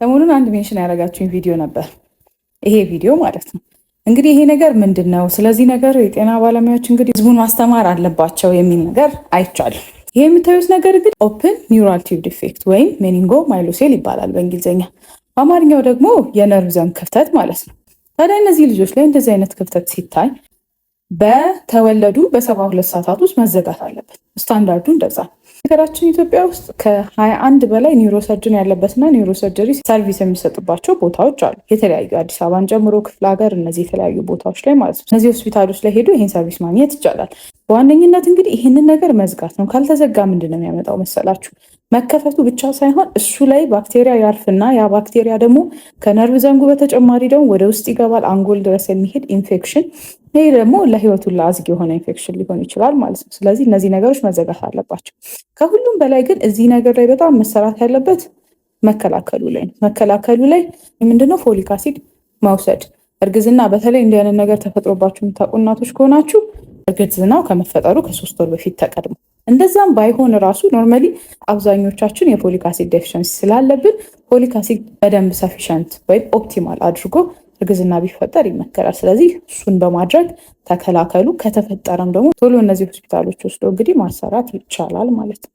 ሰሞኑን አንድ ሜንሽን ያደረጋችሁኝ ቪዲዮ ነበር። ይሄ ቪዲዮ ማለት ነው እንግዲህ ይሄ ነገር ምንድን ነው? ስለዚህ ነገር የጤና ባለሙያዎች እንግዲህ ህዝቡን ማስተማር አለባቸው የሚል ነገር አይቻልም። ይሄ የምታዩት ነገር ግን ኦፕን ኒውራል ቲዩብ ዲፌክት ወይም ሜኒንጎ ማይሎሴል ይባላል በእንግሊዝኛ። በአማርኛው ደግሞ የነርቭ ዘንግ ክፍተት ማለት ነው። ታዲያ እነዚህ ልጆች ላይ እንደዚህ አይነት ክፍተት ሲታይ በተወለዱ በ72 ሰዓታት ውስጥ መዘጋት አለበት። ስታንዳርዱ እንደዛ። ሀገራችን ኢትዮጵያ ውስጥ ከ21 በላይ ኒውሮሰርጅን ያለበትና ኒውሮሰርጀሪ ሰርቪስ የሚሰጡባቸው ቦታዎች አሉ። የተለያዩ አዲስ አበባን ጨምሮ ክፍለ ሀገር፣ እነዚህ የተለያዩ ቦታዎች ላይ ማለት ነው። እነዚህ ሆስፒታሎች ላይ ሄዶ ይህን ሰርቪስ ማግኘት ይቻላል። በዋነኝነት እንግዲህ ይህንን ነገር መዝጋት ነው። ካልተዘጋ ምንድን ነው የሚያመጣው መሰላችሁ? መከፈቱ ብቻ ሳይሆን እሱ ላይ ባክቴሪያ ያርፍና ያ ባክቴሪያ ደግሞ ከነርቭ ዘንጉ በተጨማሪ ደግሞ ወደ ውስጥ ይገባል፣ አንጎል ድረስ የሚሄድ ኢንፌክሽን። ይህ ደግሞ ለህይወቱ ለአዝግ የሆነ ኢንፌክሽን ሊሆን ይችላል ማለት ነው። ስለዚህ እነዚህ ነገሮች መዘጋት አለባቸው። ከሁሉም በላይ ግን እዚህ ነገር ላይ በጣም መሰራት ያለበት መከላከሉ ላይ ነው። መከላከሉ ላይ ምንድነው? ፎሊክ አሲድ መውሰድ። እርግዝና በተለይ እንዲህ አይነት ነገር ተፈጥሮባችሁ የምታውቁ እናቶች ከሆናችሁ እርግዝናው ከመፈጠሩ ከ3 ወር በፊት ተቀድሞ፣ እንደዛም ባይሆን ራሱ ኖርማሊ አብዛኞቻችን የፎሊክ አሲድ ዴፊሽንሲ ስላለብን ፎሊክ አሲድ በደንብ ሰፊሸንት ወይም ኦፕቲማል አድርጎ እርግዝና ቢፈጠር ይመከራል። ስለዚህ እሱን በማድረግ ተከላከሉ። ከተፈጠረም ደግሞ ቶሎ እነዚህ ሆስፒታሎች ወስዶ እንግዲህ ማሰራት ይቻላል ማለት ነው።